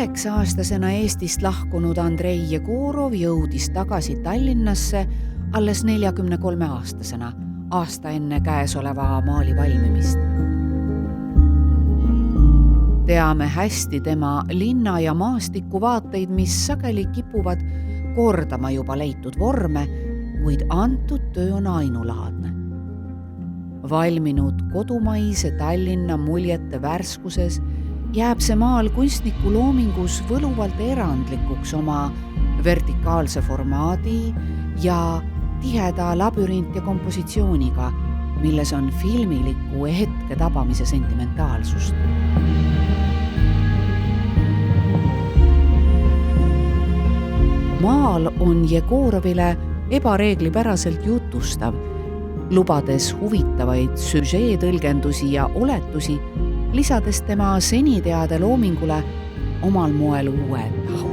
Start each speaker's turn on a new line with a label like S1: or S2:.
S1: 8-aastasena Eestist lahkunud Andrei Jegorov jõudis tagasi Tallinnasse alles 43-aastasena, aasta enne käesoleva maali valmimist. Teame hästi tema linna- ja maastikuvaateid, mis sageli kipuvad kordama juba leitud vorme, kuid antud töö on ainulaadne. Valminud kodumaise Tallinna muljete värskuses jääb see maal kunstniku loomingus võluvalt erandlikuks oma vertikaalse formaadi ja tiheda labürint ja kompositsiooniga, milles on filmiliku hetke tabamise sentimentaalsust. Maal on Jegorovile ebareeglipäraselt jutustav, lubades huvitavaid süžeetõlgendusi ja oletusi, lisades tema seniteade loomingule omal moel uue tahu.